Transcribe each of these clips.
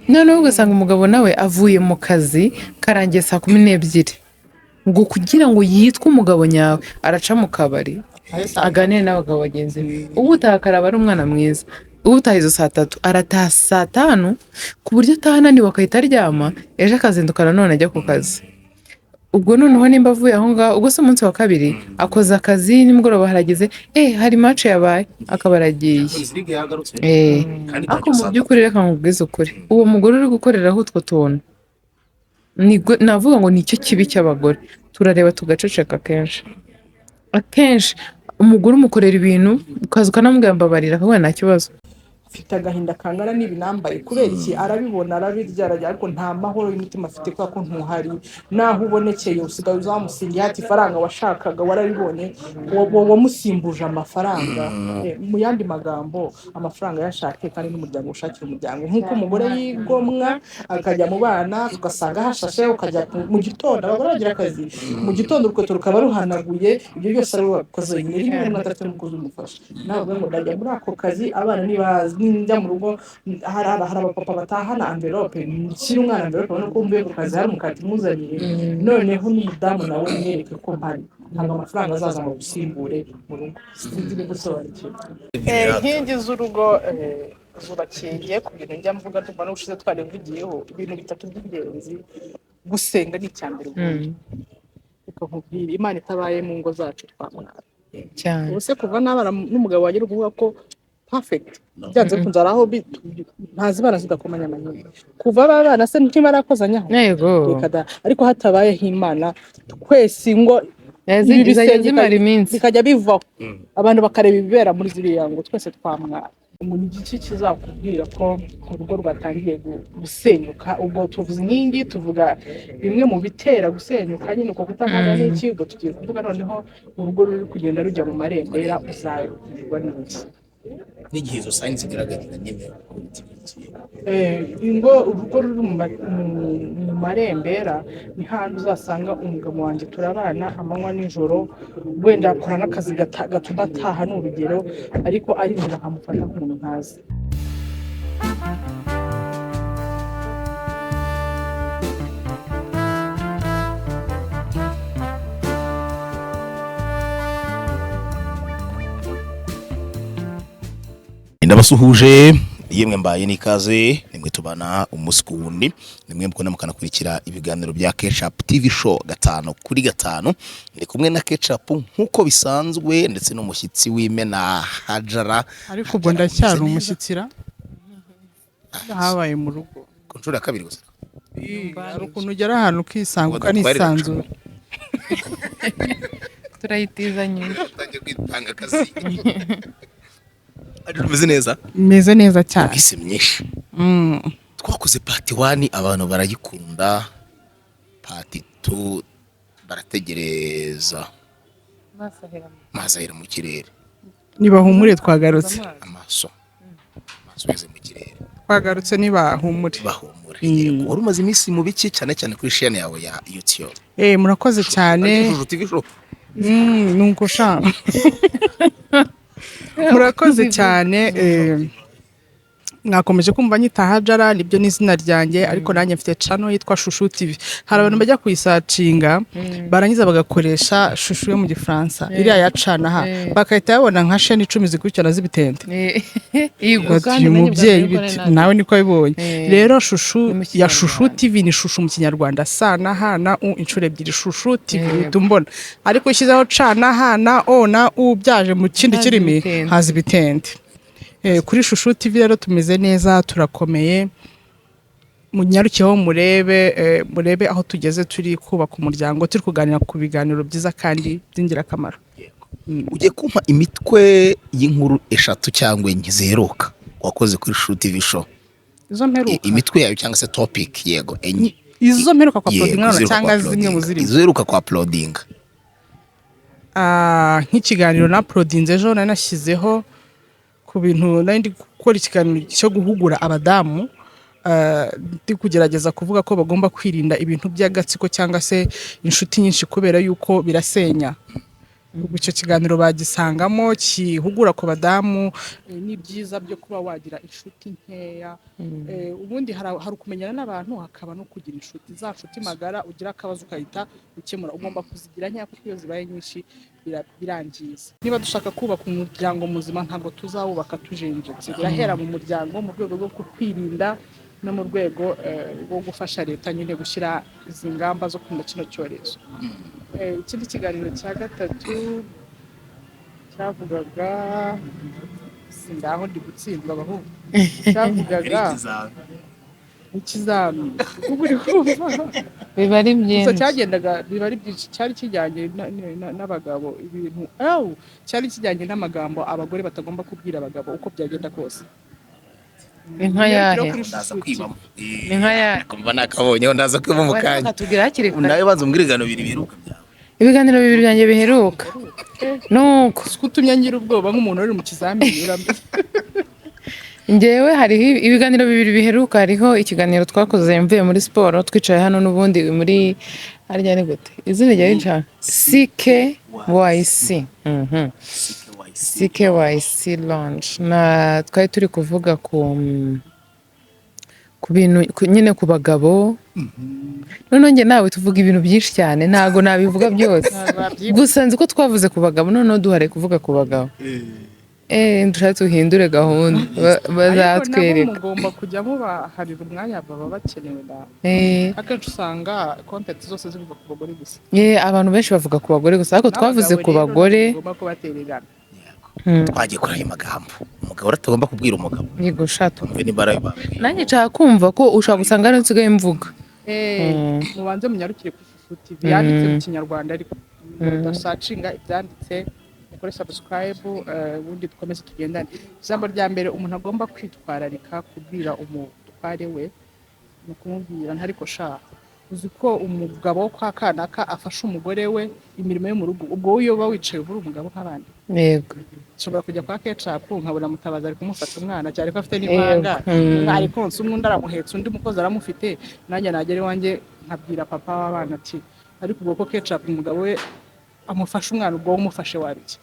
noneho ugasanga umugabo nawe avuye mu kazi karangiye saa 12 ngo kugira ngo yitwe umugabo nyawe araca mu kabari aganire n'abagabo bagenzi be ubu utakaraba ari umwana mwiza ubu utaha izo saa 3 arataha saa 5 ku buryo ataha ananiwe akahita aryama ejo akazindukana none ajya ku kazi ubwo noneho nimba avuye aho ngaho ubwo se umunsi wa kabiri akoze akazi nimugoroba harageze hari match yabaye akaba aragiye ariko mu by'ukuri reka nkubwize ukuri uwo mugore uri gukoreraho utwo tuntu navuga ngo nicyo kibi cy'abagore turareba tugaceceka akenshi umugore umukorera ibintu ukaza ukanamubwira mbabarira akavuga nta kibazo afite agahinda kangana n'ibinambaye kubera iki arabibona arabirya ariko nta mahoro y'umutima afite kubera ko ntuhari naho ubonekeye usigaye uzamusingiye ati faranga washakaga warabibonye wamusimbuje amafaranga mu yandi magambo amafaranga yashake kandi n'umuryango ushakira umuryango nk'uko umugore yigomwa akajya mu bana tugasanga hashashe ukajya mu gitondo abagore bagira akazi mu gitondo urukweto rukaba ruhanaguye ibyo byose ari wakoze rimwe na gatatu n'umukozi umufasha ntabwo ngo ndajya muri ako kazi abana nibazi njya mu rugo hari abapapa batahana envelope nshyira umwana envelope ubona ko mvuye ku kazi hari umukati muzaniye noneho n'umudamu nawe mwereke ko mpari ntabwo amafaranga azaza ngo gusimbure mu rugo sinzi gusobanukirwa inkingi z'urugo zurakingiye ku bintu njya mvuga tumva n'ubushize twarivugiyeho ibintu bitatu by'ingenzi gusenga ni icyambere ukakubwira Imana itabaye mu ngo zacu twamwara cyane ubuse kuva n'abana n'umugabo wagira kuvuga ko perfect byanze kunzara aho ntazibana zidakomanya amanyuma kuva abana se ntibarakozanyaho yego ariko hatabayeho Imana twese ngo bikajya bivaho abantu bakareba ibibera muri ziriya ngo twese twamwara umuntu igice kizakubwira ko urugo rwatangiye gusenyuka ubwo tuvuze inkingi tuvuga bimwe mu bitera gusenyuka nyine uko kutangana n'iki ubwo tugiye kuvuga noneho urugo ruri kugenda rujya mu marembera uzabirwa n'iki n'igihe izo sayini zigaragarira nyine ngo urugo ruri mu marembera ni hantu uzasanga umugabo wanjye turabana amanywa n'ijoro wenda akora n'akazi gatuma ataha ni urugero ariko arinjira akamufata nk'umuntu ntazi ndabasuhuje yemwe mbaye n'ikaze nimwe tubana umunsi ku wundi nimwe mukona mukanakurikira ibiganiro bya Ketchup TV show 5/5 ndi kumwe na Ketchup nkuko bisanzwe ndetse n'umushyitsi w'Imena Hajara ariko ubwo ndacyari umushyitsira habaye mu rugo ku nshuro ya kabiri gusa ari ukuntu ugera ahantu ukisanga ukanisanzura turayitizanye utangiye kwitanga akazi Umeze neza? Meze neza cyane. Isi myinshi. Twakoze part 1 abantu barayikunda. Part 2 barategereza. Masahera mu kirere. Nibahumure twagarutse. Amaso yeze mu kirere. Twagarutse nibahumure. Bahumure. Wari umaze iminsi mu biki cyane cyane kuri channel yawe ya YouTube. Murakoze cyane. Nuko sha. Murakoze cyane mwakomeje kumva nyita Hajara nibyo n'izina ryanjye ariko nanjye mfite channel yitwa Shushu TV hari abantu bajya kuyisacinga barangiza bagakoresha Shushu yo mu Gifaransa iriya ya cana ha bakahita babona nka chaîne 10 zikurikirana z'ibitente yego kandi umubyeyi biti nawe niko bibonye rero Shushu ya Shushu TV ni Shushu mu Kinyarwanda sana hana inshuro ebyiri Shushu TV tumbona ariko ishyizeho cana hana ona byaje mu kindi kirimi haza ibitente kuri Shushu TV rero tumeze neza turakomeye munyarukeho murebe aho tugeze turi kubaka umuryango turi kuganira ku biganiro byiza kandi by'ingirakamaro ugiye kumpa imitwe y'inkuru 3 cyangwa 4 ziheruka wakoze kuri Shushu TV show izo mperuka imitwe yayo cyangwa se topic yego enye izo mperuka kwa uploading cyangwa zimwe mu ziri izo heruka kwa uploading nk'ikiganiro na uploading ejo nanashyizeho ku bintu nandi gukora ikiganiro cyo guhugura abadamu ndi kugerageza kuvuga ko bagomba kwirinda ibintu by'agatsiko cyangwa se inshuti nyinshi kubera yuko birasenya ubwo icyo kiganiro bagisangamo kihugura ku badamu n'ibyiza byo kuba wagira inshuti nkeya. Ubundi hari ukumenyana n'abantu hakaba no kugira inshuti, za nshuti magara ugira akabazo ukahita ukemura, ugomba kuzigira nkeya kuko iyo zibaye nyinshi birangiza. Niba dushaka kubaka umuryango muzima ntabwo tuzawubaka tujenjetse, birahera mu muryango mu rwego rwo kwirinda no mu rwego rwo gufasha leta nyine gushyira izi ngamba zo kwirinda kino cyorezo. Ikindi kiganiro cya gatatu cyavugaga sindaho ndi gutsindwa abahungu, cyavugaga ikizami biba ari byinshi, cyagendaga biba ari byinshi, cyari kijyanye n'abagabo, ibintu cyari kijyanye n'amagambo abagore batagomba kubwira abagabo uko byagenda kose. Inka yahe ndaza kwibamo inka yahe kumva nakabonyeho ndaza kwibamo mu kanya. katubwira hakiri kare nawe banza umbwire ibiganiro bibiri biheruka byawe. ibiganiro bibiri byanjye biheruka nuko kutumya ngira ubwoba nk'umuntu uri mu kizamini urambe. njyewe hariho ibiganiro bibiri biheruka. Hariho ikiganiro twakoze mvuye muri siporo twicaye hano n'ubundi muri harya ni gute izina rya yica CKYC CKYC Lounge, na twari turi kuvuga ku bintu nyine ku bagabo. Noneho njye nawe tuvuga ibintu byinshi cyane ntago nabivuga byose, gusa nzi ko twavuze ku bagabo, noneho duhare kuvuga ku bagabo. Ndushatse tuhindure gahunda bazatwereka. Mugomba kujya mubaharira umwanya baba bakenewe na akenshi usanga content zose zivuga ku bagore gusa. Abantu benshi bavuga ku bagore gusa, ariko twavuze ku bagore. Twagiye kuri ayo magambo, umugabo atagomba kubwira umugabo. Yego shato n'imbaraga nanjye nshaka kumva ko ushaka gusanga ari nsigaye mvuga. Mubanze munyarukire ku Fufu TV yanditse mu Kinyarwanda, ariko ndasacinga ibyanditse kuri subscribe, ubundi dukomeze tugendane. Ijambo rya mbere umuntu agomba kwitwararika kubwira umutware we no kumubwira ntariko shaka uzi ko umugabo wo kwa kanaka afasha umugore we imirimo yo mu rugo, ubwo uyoba wicaye uri umugabo nk'abandi. Yego nshobora kujya kwa Ketchup nkabona Mutabazi ari kumufata umwana cyane ko afite n'ibanga, ari konsa umwe aramuhetse undi mukozi aramufite, nanjye nagera iwanjye nkabwira papa w'abana ati ariko ubwo ko Ketchup umugabo we amufasha umwana, ubwo umufashe wabiki.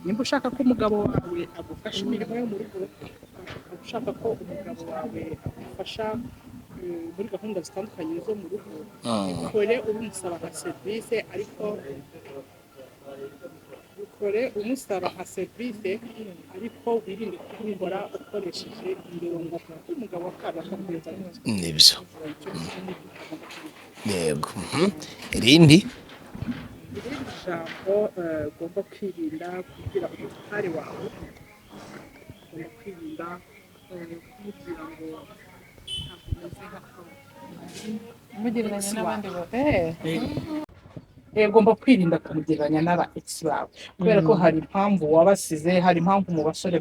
Nimba ushaka ko umugabo wawe agufasha imirimo yo mu rugo, ushaka ko umugabo wawe agufasha muri gahunda zitandukanye zo mu rugo, ukore umusaba nka serivisi, ariko wirinde kubikora ukoresheje imirongo y'umugabo wa kanaka kugeza nibyo. Yego irindi jambo ugomba kwirinda kugira umutware wawe, ugomba kwirinda kumubwira ngo mugereranya n'abandi ugomba kwirinda kumugereranya n'aba ex bawe, kubera ko hari impamvu wabasize, hari impamvu mu basore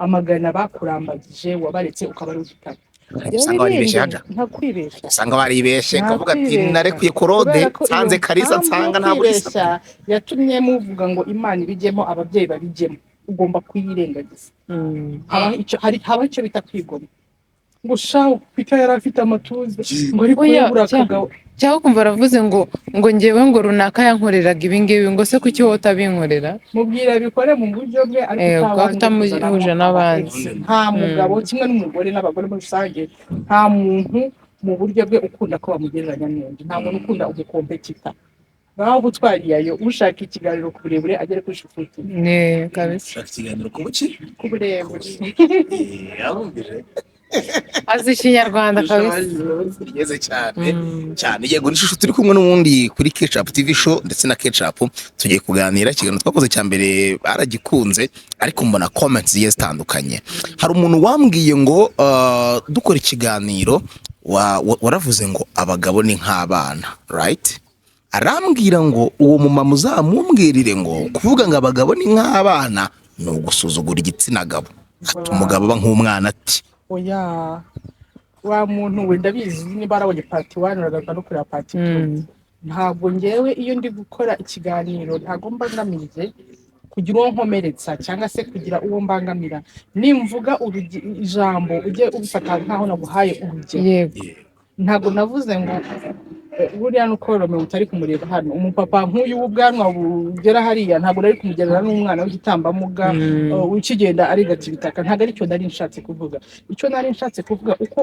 amagana bakurambagije wabaretse ukaba ari ugitaka. usanga baribeshe haja ntakwibesha, usanga baribeshe kavuga ati narekuye korode nsanze Kalisa nsanga nta burisa yatumye muvuga ngo Imana ibijyemo ababyeyi babijyemo. Ugomba kuyirengagiza. Haba icyo bita kwigoma, ngo shaho kwita yari afite amatuza ngo ariko yakagawe cyangwa kumva aravuze ngo ngewe ngo runaka yankoreraga ibi ngibi, ngo se kuki wowe utabinkorera? mubwira bikore mu buryo bwe, ariko utamuhuje n'abandi. Nta mugabo kimwe n'umugore n'abagore muri rusange, nta muntu mu buryo bwe ukunda ko bamugereranya n'undi, nta muntu ukunda umukompetita. Ngaho gutwariyayo ushaka ikiganiro ku burebure agere kuri Fufu TV. kabisa ikiganiro ku buki ku burebure azi Ikinyarwanda kabisa igeze cyane. Yego n'ishusho turi kumwe n'ubundi kuri Ketchup TV show ndetse na Ketchup tugiye kuganira. Ikiganiro twakoze cya mbere baragikunze, ariko mbona comments zigiye zitandukanye. Hari umuntu wambwiye ngo dukora ikiganiro waravuze ngo abagabo ni nk'abana, right? Arambwira ngo uwo mumama uzamumbwirire ngo kuvuga ngo abagabo ni nk'abana ni ugusuzugura igitsina gabo, ati umugabo aba nk'umwana. Ati oya wa muntu we ndabizi niba arabonye part 1 uragaruka no kureba part 2. Ntabwo ngewe iyo ndi gukora ikiganiro ntagomba ngamije kugira uwo nkomeretsa cyangwa se kugira uwo mbangamira. Nimvuga ijambo ujye ubifata nkaho naguhaye urugero. Yego Ntabwo navuze ngo buriya nuko Romeo utari kumureba hano umupapa nk'uyu w'ubwanwa bugera hariya ntabwo nari kumugerera n'umwana w'igitambambuga wikigenda arigata ibitaka ntabwo aricyo nari nshatse kuvuga icyo nari nshatse kuvuga uko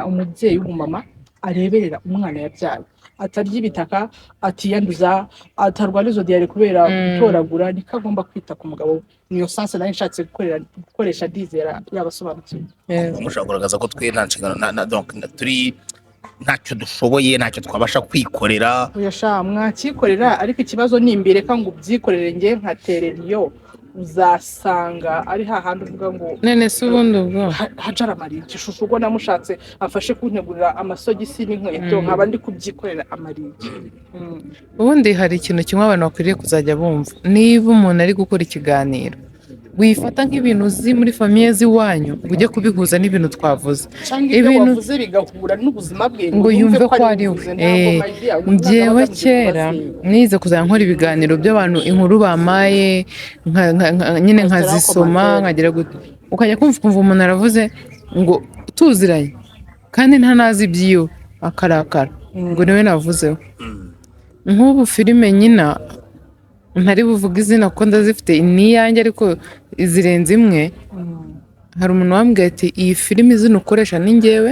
umubyeyi w'umumama areberera umwana yabyaye atarya ibitaka atiyanduza atarwara izo diyare kubera gutoragura niko agomba kwita ku mugabo niyo sanse nari nshatse gukoresha dizera yabasobanukiwe mushaka kugaragaza ko twe nta nshingano donc turi ntacyo dushoboye ntacyo twabasha kwikorera uyasha mwakikorera ariko ikibazo ni imbere kandi ubyikorere nge nkaterera iyo uzasanga ari hahandi uvuga ngo nene se ubundi ubwo hajara amarigi ishusho ubwo namushatse afashe kuntegurira amasogisi n'inkweto nkaba ndi kubyikorera amarigi ubundi hari ikintu kimwe abantu bakwiriye kuzajya bumva niba umuntu ari gukora ikiganiro wifata nk'ibintu uzi muri famiye z'iwanyu ngo ujye kubihuza n'ibintu twavuze ibintu wavuze bigahura n'ubuzima bwe ngo yumve ko ari we njyewe kera nize kuzajya nkora ibiganiro by'abantu inkuru bamaye nyine nkazisoma nkagira gute ukajya kumva umuntu aravuze ngo tuziranye kandi ntanazi iby'iwe akarakara ngo niwe navuzeho nk'ubu filime nyina ntari buvuga izina kuko ndazifite n'iyanjye ariko izirenze imwe hari umuntu wambwiye ati iyi filime izina ukoresha ni njyewe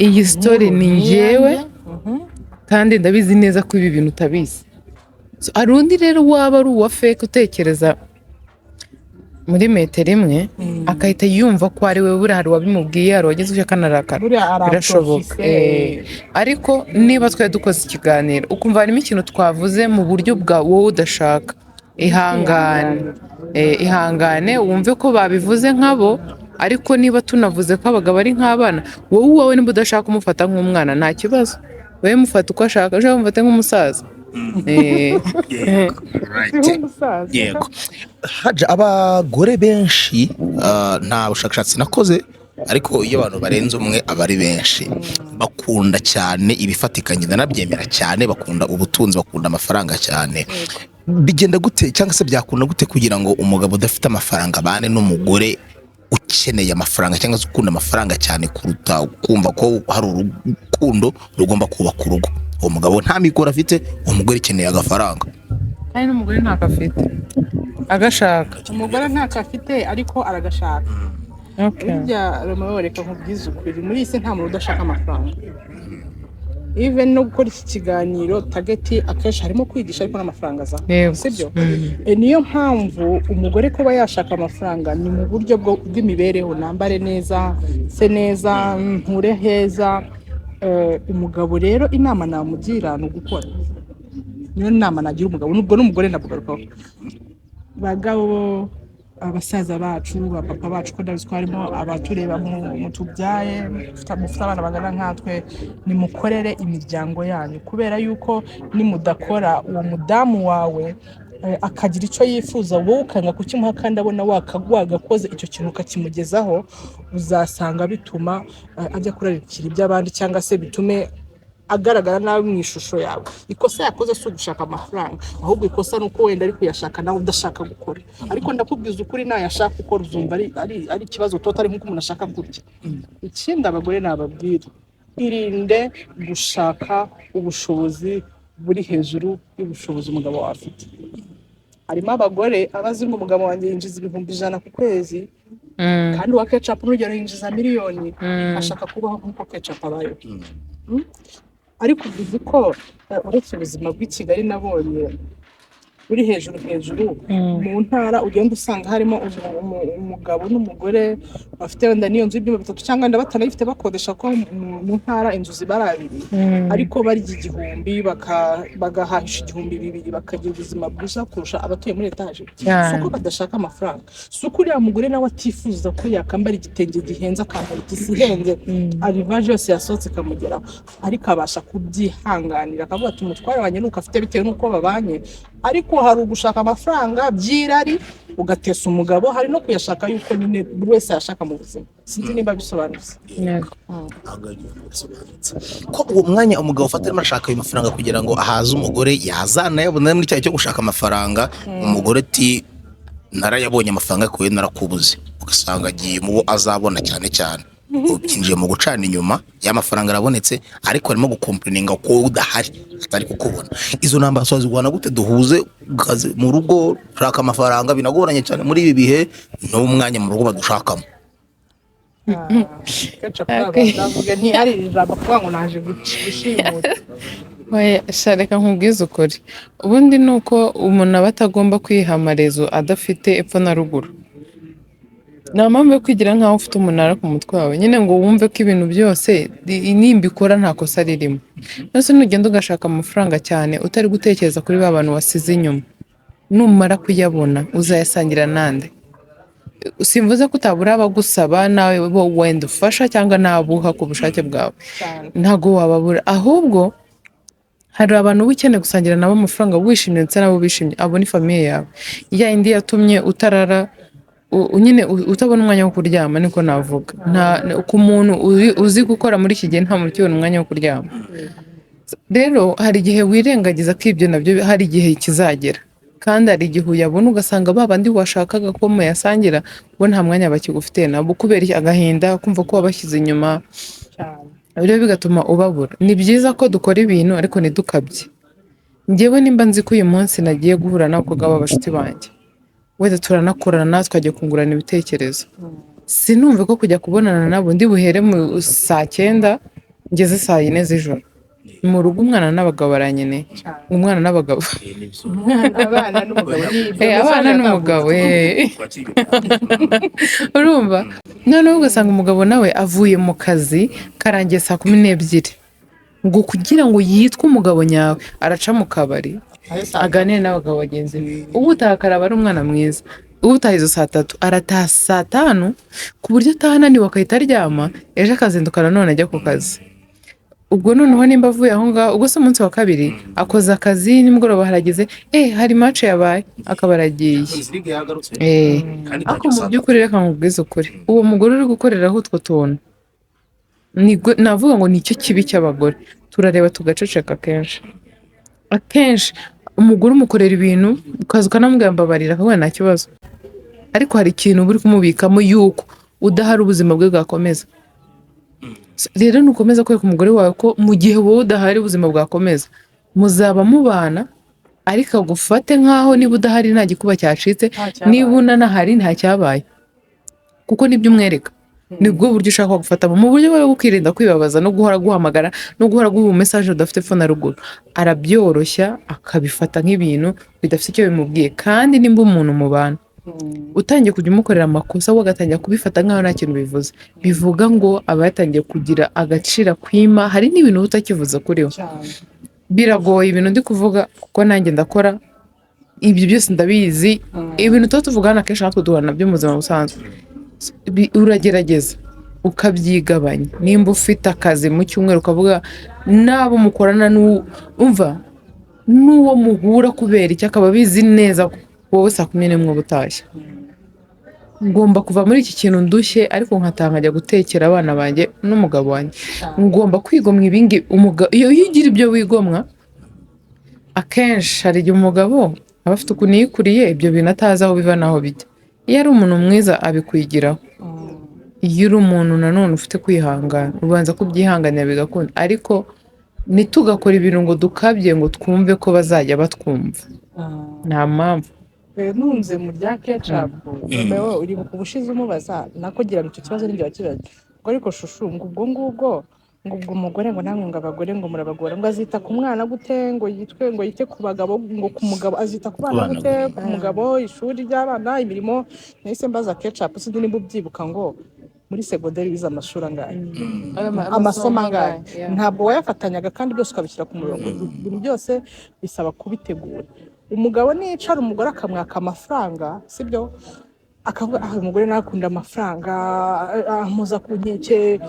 iyi story ni njyewe kandi ndabizi neza ko ibi bintu utabizi hari undi rero waba ari uwa fake utekereza muri metero imwe akahita yumva ko ari we buriya hari uwabimubwiye hari uwagize uje akanarakara birashoboka ariko niba twari dukoze ikiganiro ukumva harimo ikintu twavuze mu buryo bwa wowe udashaka ihangane wumve ko babivuze nkabo ariko niba tunavuze ko abagabo ari nk'abana wowe uwawe niba udashaka kumufata nk'umwana nta kibazo wowe mufata uko ashaka ushaka kumufata nk'umusaza yego haja abagore benshi nta bushakashatsi nakoze ariko iyo abantu barenze umwe aba ari benshi bakunda cyane ibifatikanye ndanabyemera cyane bakunda ubutunzi bakunda amafaranga cyane bigenda gute cyangwa se byakunda gute kugira ngo umugabo udafite amafaranga abane n'umugore ukeneye amafaranga cyangwa se ukunda amafaranga cyane kuruta kumva ko hari urukundo rugomba kubaka urugo uwo mugabo nta mikoro afite uwo mugore ikeneye agafaranga kandi n'umugore ntako afite agashaka umugore ntako afite ariko aragashaka burya Romeo reka nkubwize ukuri muri iyi si nta muntu udashaka amafaranga even no gukora iki kiganiro tageti akenshi harimo kwigisha ariko n'amafaranga aza sibyo niyo mpamvu umugore kuba yashaka amafaranga ni mu buryo bw'imibereho nambare neza se neza nture heza umugabo rero inama namugira ni ugukora niyo nama nagira umugabo nubwo n'umugore ndabugarukaho bagabo abasaza bacu bapapa bacu ko ndabizi ko harimo abatureba mu tubyaye mufite abana bangana nkatwe nimukorere imiryango yanyu kubera yuko nimudakora uwo mudamu wawe akagira icyo yifuza wowe ukanga kukimuha kandi abona wagakoze icyo kintu ukakimugezaho uzasanga bituma ajya kurarikira iby'abandi cyangwa se bitume agaragara nawe mu ishusho yawe ikosa yakoze si ugushaka amafaranga ahubwo ikosa ni uko wenda ari kuyashaka nawe udashaka gukora ariko ndakubwiza ukuri nawe yashaka gukora uzumva ari ikibazo toto ari nk'uko umuntu ashaka kurya ikindi abagore nababwira irinde gushaka ubushobozi buri hejuru y'ubushobozi umugabo wawe afite harimo abagore abazi ngo umugabo wanjye yinjiza $100,000 ku kwezi kandi uwa ketchup n'urugero yinjiza miliyoni ashaka kubaho nk'uko ketchup abayeho ariko uzi ko uretse ubuzima bw'i Kigali nabonye buri hejuru mu ntara ugenda usanga harimo umugabo n'umugore bafite wenda n'iyo nzu y'ibyumba 3 cyangwa wenda batanayifite bakodesha ko mu ntara inzu zibara 2 ariko barya igihumbi bagahahisha 2,000 bakagira ubuzima bwiza kurusha abatuye muri etaje suko badashaka amafaranga suko uriya mugore nawe atifuza ko yakambara igitenge gihenze akambara igisihenze arivaje yose yasohotse kamugeraho ariko abasha kubyihanganira akavuga ati umutware wanjye nuko afite bitewe nuko babanye ariko hari ugushaka amafaranga byirari ugatesa umugabo hari no kuyashaka yuko nyine buri wese yashaka mu buzima sinzi niba bisobanutse ko uwo mwanya umugabo ufata arimo ashaka ayo mafaranga kugira ngo ahaze umugore yazana yabona muri cyayo cyo gushaka amafaranga umugore ati narayabonye amafaranga kuwe narakubuze ugasanga agiye mu bo azabona cyane ukinjiye mu gucana inyuma y'amafaranga arabonetse ariko arimo gukomplaninga ko udahari atari kukubona. Izo namba twazigwana gute duhuze kazi mu rugo shaka amafaranga binagoranye cyane muri ibi bihe n'umwanya mu rugo badushakamo. Kenshi ndavuga ntihari ijambo kuvuga ngo naje gushimuta. Reka nkubwize ukuri, ubundi ni uko umuntu aba atagomba kwiha amarezo adafite epfo na ruguru. Nta mpamvu yo kwigira nk'aho ufite umunara ku mutwe wawe nyine ngo wumve ko ibintu byose nimba ikora nta kosa ririmo. Nose nugenda ugashaka amafaranga cyane utari gutekereza kuri ba bantu wasize inyuma, numara kuyabona uzayasangira nande. Simvuze ko utabura abagusaba nawe wenda ufasha cyangwa nabuha ku bushake bwawe, ntago wababura, ahubwo hari abantu uba ukeneye gusangira nabo amafaranga wishimye ndetse nabo bishimye, abo ni famiye yawe. Ya indi yatumye utarara nyine utabona umwanya wo kuryama, niko navuga. Ku muntu uzi gukora muri iki gihe nta muntu ukibona umwanya wo kuryama. Rero hari igihe wirengagiza ko ibyo nabyo hari igihe kizagera, kandi hari igihe uyabona ugasanga ba bandi washakaga ko muyasangira bo nta mwanya bakigufite nabo kubera agahinda kumva ko wabashyize inyuma, rero bigatuma ubabura. Ni byiza ko dukora ibintu ariko ntidukabye. Njyewe nimba nzi ko uyu munsi nagiye guhura n'abakobwa b'abashuti banjye, wenda turanakorana twajya kungurana ibitekerezo, sinumve ko kujya kubonana nabo ndi buhere mu saa 9 ngeze saa 4 z'ijoro mu rugo. Umwana n'abagabo baranyeneye, umwana n'abagabo abana n'umugabo urumva. Noneho ugasanga umugabo nawe avuye mu kazi karangiye saa 12 ngo kugira ngo yitwe umugabo nyawe araca mu kabari aganire n'abagabo bagenzi be. Ubu utakaraba ari umwana mwiza, ubu utahizo saa 3 arataha saa 5 ku buryo atahananiwe akahita aryama, ejo akazindukana none ajya ku kazi. Ubwo noneho nimba avuye aho ngaho, ubwo se umunsi wa kabiri akoze akazi, nimugoroba harageze hari match yabaye akaba aragiye. Ako mu by'ukuri reka nkubwize ukuri, uwo mugore uri gukoreraho utwo tuntu navuga ngo nicyo kibi cy'abagore. Turareba tugaceceka akenshi umugore umukorera ibintu ukaza ukanamubwira mbabarira akavuga nta kibazo, ariko hari ikintu uri kumubikamo yuko udahari ubuzima bwe bwakomeza. Rero nukomeza kwereka umugore wawe ko mu gihe wowe udahari ubuzima bwakomeza, muzaba mubana ariko agufate nkaho niba udahari nta gikuba cyacitse, niba unanahari nta cyabaye, kuko nibyo umwereka. Nibwo buryo ushaka gufatamo, mu buryo bwo kwirinda kwibabaza no guhora guhamagara no guhora guha message udafite fone na ruguru. Arabyoroshya akabifata nk'ibintu bidafite icyo bimubwiye, kandi nimba umuntu mubana utangiye kujya umukorera amakosa wagatangira kubifata nkaho nta kintu bivuze, bivuga ngo aba yatangiye kugira agaciro kwima. Hari n'ibintu utakivuze kuri we. Biragoye ibintu ndi kuvuga kuko nanjye ndakora ibyo byose ndabizi. Ibintu tuba tuvugana kenshi natwe duhura nabyo mu buzima busanzwe. Uragerageza ukabyigabanya. Nimba ufite akazi mu cyumweru ukavuga nabo mukorana umva n'uwo muhura kubera icyo akaba bizi neza wowe saa 11 butashye, ngomba kuva muri iki kintu ndushye ariko nkatanga njya gutekera abana banjye n'umugabo wanjye. Ngomba kwigomwa ibingi. Iyo ugira ibyo wigomwa, akenshi hari igihe umugabo aba afite ukuntu yikuriye ibyo bintu atazi aho biva naho bijya. Iyo ari umuntu mwiza abikwigiraho. Iyo uri umuntu nanone ufite kwihangana ubanza kubyihanganira bigakunda, ariko ntitugakora ibintu ngo dukabye ngo twumve ko bazajya batwumva. Nta mpamvu. Nunze mu rya ketchup wowe uri mu kubushize umubaza nakugira ngo icyo kibazo n'ibyo wakibaza ngo ariko shushu ngo ubwo umugore ngo namwe ngo abagore ngo murabagora ngo azita ku mwana gute ngo yite ku bagabo ngo ku mugabo azita ku bana gute ku mugabo ishuri ry'abana imirimo. Nahise mbaza ketchup sindi nimba ubyibuka ngo muri segonderi wize amashuri angahe, amasomo angahe? Ntabwo wayafatanyaga kandi byose ukabishyira ku murongo. Ibintu byose bisaba kubitegura. Umugabo nicara umugore akamwaka amafaranga, sibyo, akavuga umugore nakunda amafaranga amuza ku nkeke,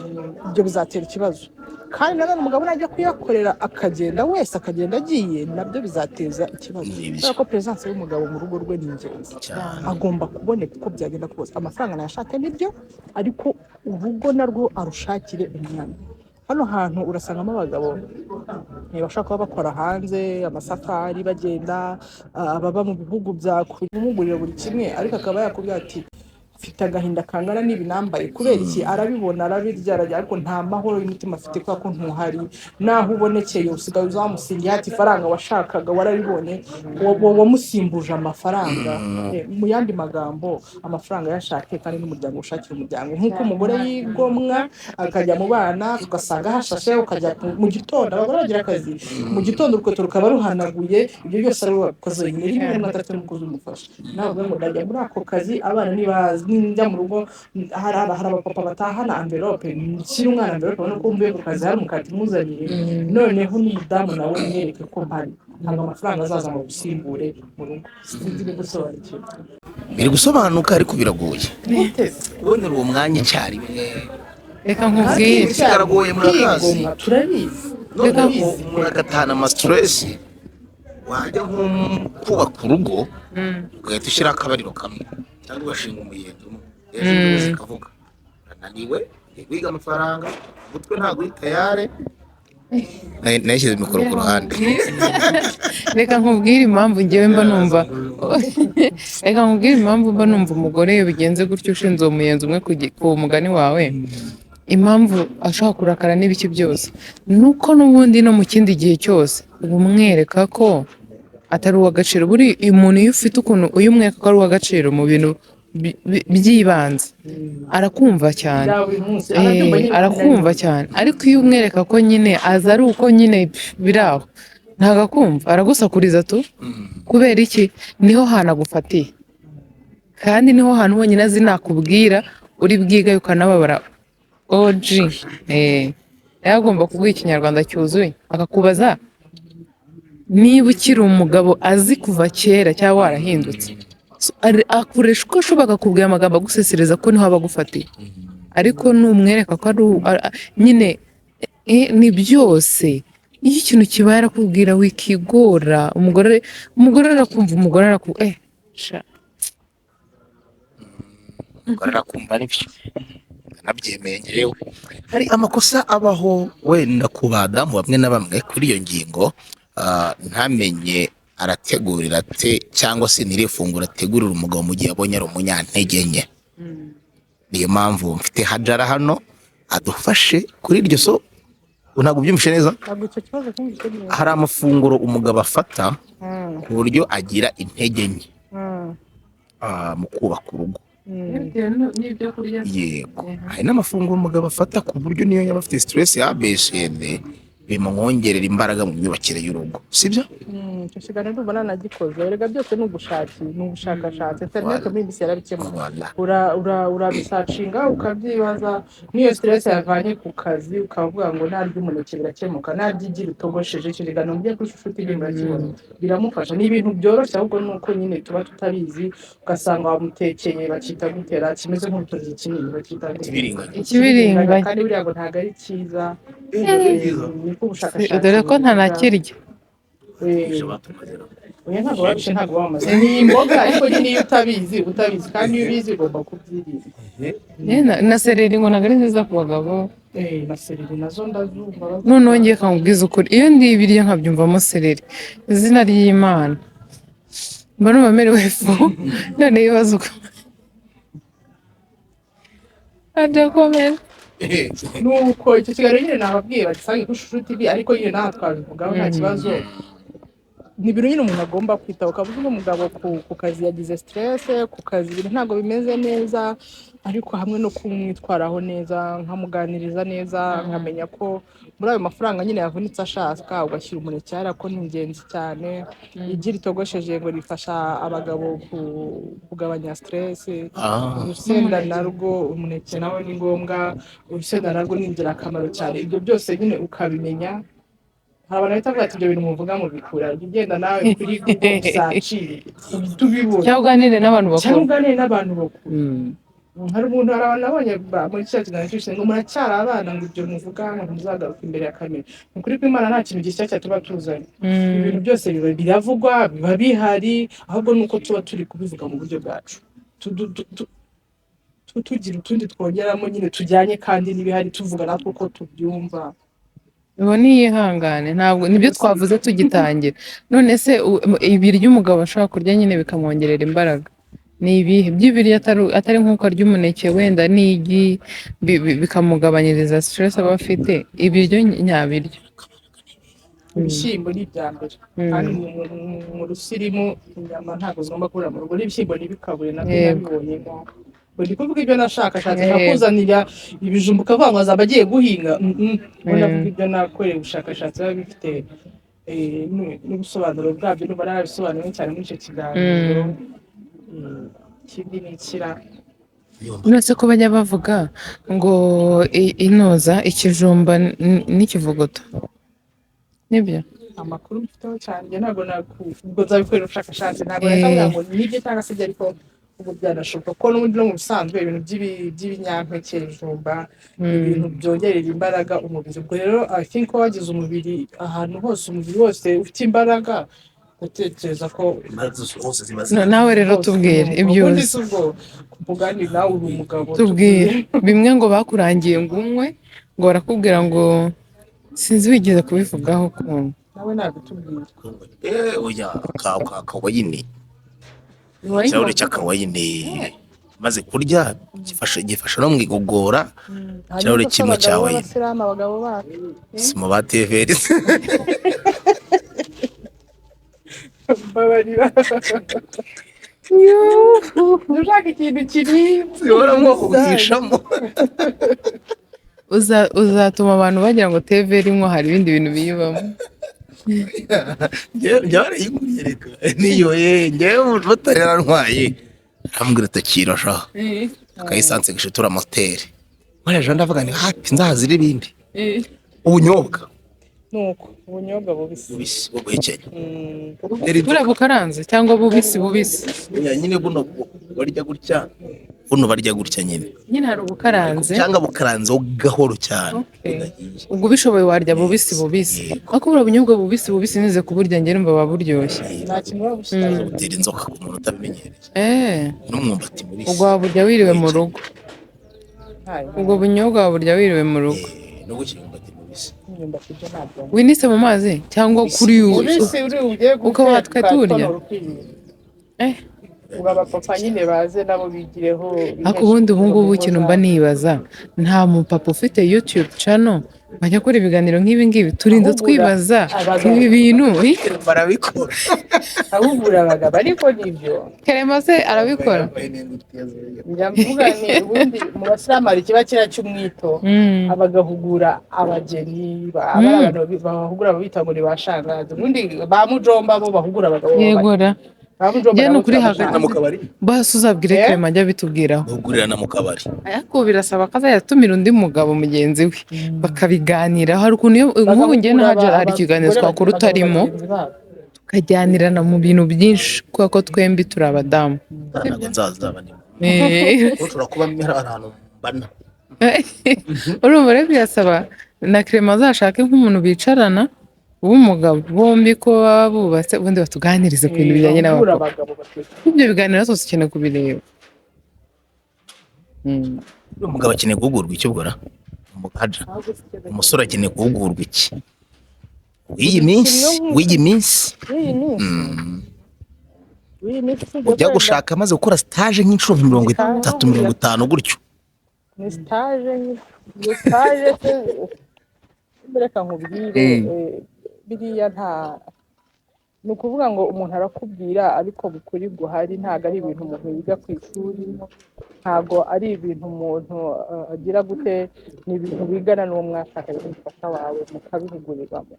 ibyo bizatera ikibazo. Kandi nanone umugabo najya kuyakorera akagenda wese akagenda agiye, nabyo bizateza ikibazo. Kubera ko presence y'umugabo mu rugo rwe ni ingenzi. Agomba kuboneka uko byagenda kose. Amafaranga nayashake nibyo, ariko urugo narwo arushakire umwanya. Hano hantu urasangamo abagabo bashaka kuba bakora hanze amasafari bagenda, ababa mu bihugu bya kumugurira buri kimwe, ariko akaba yakubwira ati mfite agahinda kangana n'ibi nambaye kubera iki arabibona arabirya ariko nta mahoro y'umutima afite kubera ko ntuhari naho ubonekeye usigaye uzamusingiye ati ifaranga washakaga warabibonye wamusimbuje amafaranga. Mu yandi magambo amafaranga yashake kandi n'umuryango ushakira umuryango nk'uko umugore yigomwa akajya mu bana tugasanga hashashe ukajya mu gitondo abagore bagira akazi mu gitondo urukweto rukaba ruhanaguye ibyo byose ari we wabikoze nyine rimwe na gatatu n'umukozi umufasha ntabwo ngo ndajya muri ako kazi abana nibazi njya mu rugo hari abapapa batahana envelope nshyira umwana envelope ubona ko mvuye ku kazi hari umukati muzaniye noneho n'umudamu nawe mwereke ko mpari ntabwo amafaranga azaza ngo gusimbure mu rugo sinzi gusobanukirwa biri gusobanuka ariko biragoye kubonera uwo mwanya cyari reka nkubwire biragoye murakazi turabizi umuntu agatahana amastresi wajya nko kubaka urugo ugahita ushyiraho akabariro kamwe cyangwa ugashinga umuyenzi umwe ejo zikavuga ananiwe wiga amafaranga umutwe ntabwo uri tayare nashyize mikoro ku ruhande reka nkubwire impamvu ngewe mba numva reka nkubwire impamvu mba numva umugore iyo bigenze gutyo ushinze uwo muyenzi umwe ku mugani wawe impamvu ashobora kurakara n'ibiki byose nuko n'ubundi no mu kindi gihe cyose uba umwereka ko atari uw'agaciro buri umuntu iyo ufite ukuntu uyu umwereka ko ari uw'agaciro mu bintu by'ibanze arakumva cyane arakumva cyane ariko iyo umwereka ko nyine aza ari uko nyine biri aho ntabwo akumva aragusakuriza tu kubera iki niho hantu agufatiye kandi niho hantu honyine azi nakubwira uri bwigaye ukanababara oji rero agomba kuguha ikinyarwanda cyuzuye akakubaza niba ukiri umugabo azi kuva kera cyangwa warahindutse akoresha uko ashobora kubwira amagambo agusesereza ko niho aba agufatiye ariko numwereka ko ari nyine ni byose iyo ikintu kibaye arakubwira wikigora umugore arakumva umugore arakumva umugore arakumva nibyo nabyemeye ngewe hari amakosa abaho wenda ku badamu bamwe na bamwe kuri iyo ngingo ntamenye arategurira ate cyangwa se n'iri funguro ategurira umugabo mu gihe abonye ari umunyantege nke niyo mpamvu mfite hajara hano adufashe kuri iryo so ntabwo ubyumvishe neza hari amafunguro umugabo afata ku buryo agira intege nke mu kubaka urugo yego hari n'amafunguro umugabo afata ku buryo niyo yaba afite stress ya ABCD bimwongerera imbaraga mu myubakire y'urugo sibyo icyo kiganiro ndumva nanagikoze erega byose ni ubushakashatsi internet muri bisi yarabikemuye urabisacinga ukabyibaza niyo stress yavanye ku kazi ukavuga ngo naryo umuneke birakemuka naryo igi ritogosheje icyo kiganiro mujye kuri Shusho TV murakibona biramufasha ni ibintu byoroshye ahubwo nuko nyine tuba tutabizi ugasanga wamutekeye bakita gutera kimeze nk'urutoryi kinini bakita ikibiringa kandi buriya ngo ntabwo ari cyiza dore ko ntanakirya oya ntabwo babishe ntabwo bamaze ni imboga ariko nyine iyo utabizi kandi iyo ubizi ugomba kubyirinda na sereri ngo ntabwo ari nziza ku bagabo na sereri nazo ndazumva noneho ngiye kamubwiza ukuri iyo ndibirya nkabyumvamo sereri izina ry'Imana mba numva merewe ifu none ibibazo adakomeza nuko icyo kiganiro nyine nababwiye bagisange kuri Shusho TV ariko nyine naho twabivugaho nta kibazo ni ibintu nyine umuntu agomba kwitaho ukavuga n'umugabo ku kazi yagize stress ku kazi ibintu ntabwo bimeze neza ariko hamwe no kumwitwaraho neza nkamuganiriza neza nkamenya ko muri ayo mafaranga nyine yavunitse ashaka ugashyira umuneke ko ni ingenzi cyane igi ritogosheje ngo rifasha abagabo kugabanya stress urusenda narwo umuneke nawe ni ngombwa urusenda narwo ni ingirakamaro cyane ibyo byose nyine ukabimenya hari abantu bahita bavuga ati ibyo bintu muvuga mu bikura ugenda nawe kuri Google usacire tubibona cyangwa uganire n'abantu bakuru hari umuntu hari abantu nabonye muri cya kiganiro cyose ngo muracyari abana ngo ibyo muvuga ngo ntuzagaruka imbere ya kamera ni ukuri ko Imana nta kintu gishyashya tuba tuzanye ibintu byose biravugwa biba bihari ahubwo nuko tuba turi kubivuga mu buryo bwacu tugira utundi twongeramo nyine tujyanye kandi n'ibihari tuvuga natwe uko tubyumva ubu niyihangane ntabwo nibyo twavuze tugitangira none se ibiryo umugabo ashobora kurya nyine bikamwongerera imbaraga ni ibihe by'ibiryo atari nk'uko arya umuneke wenda n'igi bikamugabanyiriza stress aba afite ibiryo nyabiryo. ibishyimbo ni ibya mbere kandi mu rusirimu inyama ntabwo zigomba kubura mu rugo n'ibishyimbo ntibikabure nabyo nabibonye ndi kuvuga ibyo nashakashatse nakuzanira ibijumba ukavuga ngo azaba agiye guhinga ubwo navuga ibyo nakoreye ubushakashatsi biba bifite n'ubusobanuro bwabyo n'uba narabisobanuye cyane muri icyo kiganiro ikindi ni ikira uretse ko bajya bavuga ngo inoza ikijumba n'ikivuguto nibyo amakuru mfiteho cyane ntabwo ubwo nzabikorera ubushakashatsi ntabwo nakavuga ngo nibyo cyangwa se ariko ubu byanashoboka ko n'ubundi no mu bisanzwe ibintu by'ibinyampeke ibijumba ibintu byongerera imbaraga umubiri ubwo rero I think ko wagize umubiri ahantu hose umubiri wose ufite imbaraga utekereza ko nawe rero tubwire ibyo uzi ubugani nawe uri umugabo tubwire bimwe ngo bakurangiye ngo unywe ngo barakubwira ngo sinzi wigeze kubivugaho ukuntu nawe nabitubwira oya kawayini ikirahure cy'akawayini maze kurya gifasha no mu igogora ikirahure kimwe cya wayini si mu bateveri mbabarira ushaka ikintu kiribwa urabona kuguhishamo uzatuma abantu bagira ngo teveri imwe hari ibindi bintu biyibamo byarayiguriye reka niyo ngewe umuntu batari yarantwaye arambwira atakira sha akayisanze gishitura moteri muri ejo ndavuga ni hapi nzahazira ibindi ubunyobwa nuko ubunyobwa bubisi buhekenya buriya bukaranze cyangwa bubisi nyine buno barya gutya nyine hari ubukaranze cyangwa bukaranzeho gahoro cyane ubwo ubishoboye warya bubisi ariko buriya bunyobwa bubisi nize kuburya njye numva buba buryoshye nta kintu waba ushyira butera inzoka ku muntu utabimenyereye n'umwumbati mubisi ubwo waburya wiriwe mu rugo ubwo bunyobwa waburya wiriwe mu rugo no gukina umwumbati mubisi winise mu mazi cyangwa kuri ukaba twaturya ubwo abapapa nyine baze nabo bigireho ariko ubundi ubungubu ikintu mba nibaza nta mupapa ufite YouTube channel bajya akora ibiganiro nk'ibi ngibi turinda twibaza ibi bintu barabikora ahubura abagabo ariko nibyo Kerema se arabikora ndavuga ni ubundi mu basiramari kiba kira cy'umwito abagahugura abageni abantu bahugura abita ngo ni bashangaza ubundi ba mujomba bo bahugura abagabo yegora Jeno kuri hagati basi uzabwire Kerema ajya bitubwiraho gugurirana mu kabari ariko birasaba ko azayatumira undi mugabo mugenzi we bakabiganiraho hari ukuntu nk'ubu njye na Hajara hari ikiganiro twakora utarimo tukajyanirana mu bintu byinshi kubera ko twembi turi abadamu ntabwo nzazaba ndimo ushobora kuba mbera ahantu mbana urumva rero birasaba na Kerema azashake nk'umuntu bicarana w'umugabo bombi ko baba bubatse ubundi batuganirize ku bintu bijyanye n'abagabo ibyo biganiro twose ukeneye kubireba umugabo akeneye guhugurwa icyo ubwora umusore akeneye guhugurwa iki w'iyi minsi ujya gushaka amaze gukora stage nk'inshuro 30-50 gutyo ni stage reka nkubwire biriya nta ni ukuvuga ngo umuntu arakubwira ariko bukuri guhari ntabwo ari ibintu umuntu yiga ku ishuri ntabwo ari ibintu umuntu agira gute ni ibintu bigana n'uwo mwashakanye n'umufasha wawe mukabihuguriramo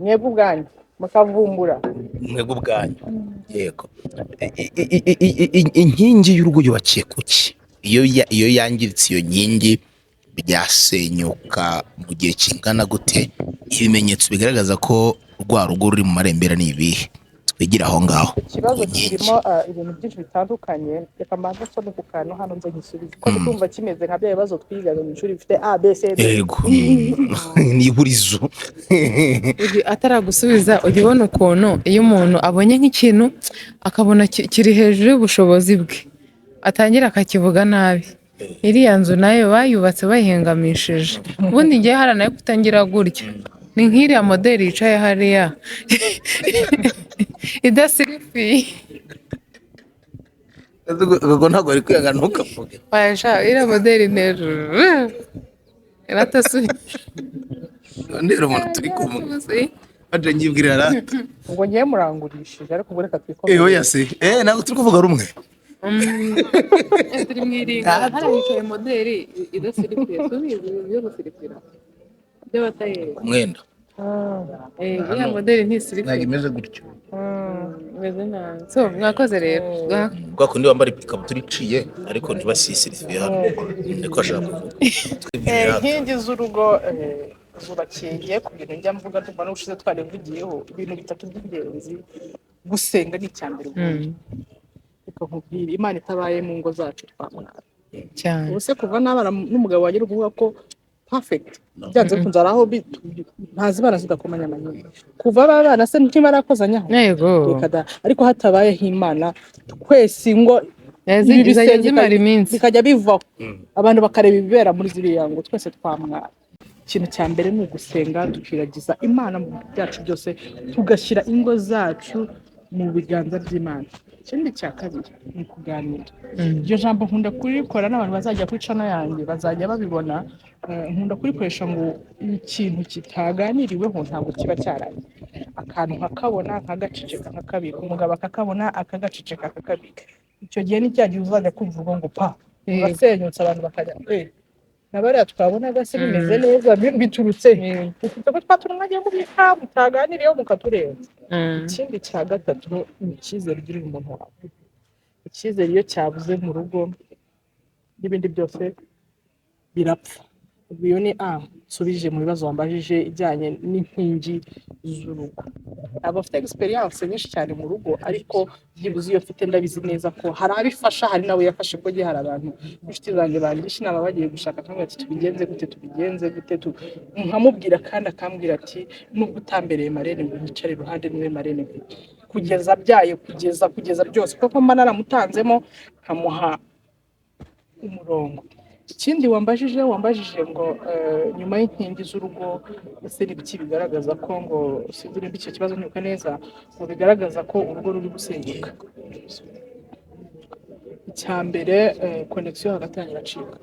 mwebwe ubwanyu mukavumbura mwebwe ubwanyu yego inkingi y'urugo yubakiye kuki iyo yangiritse iyo nkingi byasenyuka mu gihe kingana gute ibimenyetso bigaragaza ko rwa rugo ruri mu marembera ni ibihe twigira aho ngaho ikibazo kirimo ibintu byinshi bitandukanye reka mbanza nsome ku kantu hano nze nkisubize ko ndumva kimeze nka bya bibazo twigaga mu ishuri bifite A B C D yego ni ihurizo ataragusubiza ujya ubona ukuntu iyo umuntu abonye nk'ikintu akabona kiri hejuru y'ubushobozi bwe atangira akakivuga nabi iriya nzu nayo bayubatse bayihengamishije ubundi ngiye haranayo kutangira gutya ni nk'iriya modeli yicaye hariya idasirifiye ubwo ntabwo ari kwihangana ntukavuge. wayasha iriya modeli nero iratasuye Ndera umuntu turi kumwe aje nyibwirira rata. ubwo ngiye murangurishije ariko ubwo reka twikomere. Oya se ntabwo turi kuvuga rumwe. turi mwiringa hariya hicaye modeli idasirikira tubizi byo gusirikira by'abatayeri Umwenda iriya modeli ntisirikira ntabwo imeze gutyo. imeze nabi so mwakoze rero Kwa kundi wambara ikabutura iciye ariko ntibasisirife hano niko ashaka kuvuga. inkingi z'urugo zubakiye ku bintu njya mvuga tumva n'ubushize twarivugiyeho ibintu bitatu by'ingenzi. Gusenga ni icya mbere reka nkubwire Imana itabaye mu ngo zacu twamwara cyane ubuse kuva n'abana n'umugabo wagira ukuvuga ko perfect byanze bikunze ari aho ntazibana zidakomanya amanyuma kuva abana se ntibarakozanyaho yego ariko hatabayeho Imana twese ngo zizajya zimara iminsi bikajya bivaho abantu bakareba ibibera muri ziriya ngo twese twamwara. Ikintu cya mbere ni ugusenga tukiragiza Imana mu byacu byose tugashyira ingo zacu mu biganza by'Imana. Ikindi cya kabiri ni ukuganira. Iryo jambo nkunda kurikora n'abantu bazajya kuri channel yanjye bazajya babibona. Nkunda kurikoresha ngo ikintu kitaganiriweho ntabwo kiba cyarangiye. Akantu nkakabona nkagaceceka nkakabika, umugabo akakabona akagaceceka akakabika. Icyo gihe ni cya gihe uzajya kumva ngo pa basenyutse abantu bakajya nabariya twabonaga se bimeze neza biturutse ufite ko twaturanagiye mu bika mutaganiriyeho mukaturenza. Ikindi cya gatatu ni icyizere ugirira umuntu wawe. Icyizere iyo cyabuze mu rugo n'ibindi byose birapfa. Iyo ni nsubije mu bibazo wambajije ijyanye n'inkingi z'urugo. Ntabwo mfite experience nyinshi cyane mu rugo ariko byibuze iyo mfite ndabizi neza ko hari abifasha hari nawe yafashe ko gihe hari abantu inshuti zanjye bangisha inama bagiye gushaka kandi ati tubigenze gute nkamubwira kandi akambwira ati nubwo utambereye marene ngo yicare iruhande niwe marene kugeza byaye kugeza byose kuko mba naramutanzemo nkamuha umurongo. Ikindi wambajije ngo nyuma y'inkingi z'urugo ese n'ibiki bigaragaza ko ngo sinzire icyo kibazo ntibuka neza ngo bigaragaza ko urugo ruri gusenyuka. Icya mbere connection hagati yanyu iracika.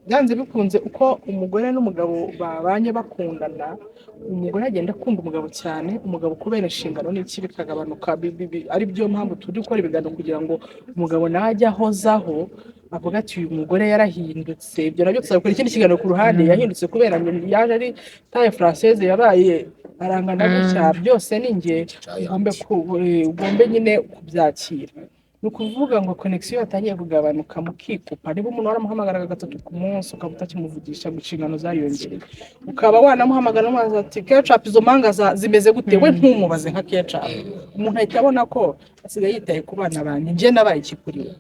Byanze bikunze uko umugore n'umugabo babanye bakundana umugore agenda akunda umugabo cyane umugabo kubera inshingano n'iki bikagabanuka ari byo mpamvu turi gukora ibiganiro kugira ngo umugabo nawe ajye ahozaho avuga ati uyu mugore yarahindutse. Ibyo nabyo tuzakora ikindi kiganiro ku ruhande yahindutse kubera yaje ari taille française yabaye arangana gutya byose ni nge ugombe nyine kubyakira. Ni ukuvuga ngo connection yatangiye kugabanuka mukikupa. Niba umuntu waramuhamagaraga 3 ku munsi ukaba utakimuvugisha inshingano zariyongereye ukaba wanamuhamagara n'amazi ati ketchup izo manga zimeze gute we ntumubaze nka ketchup. Umuntu ahita abona ko asigaye yitaye ku bana banjye njye nabaye ikikuriwe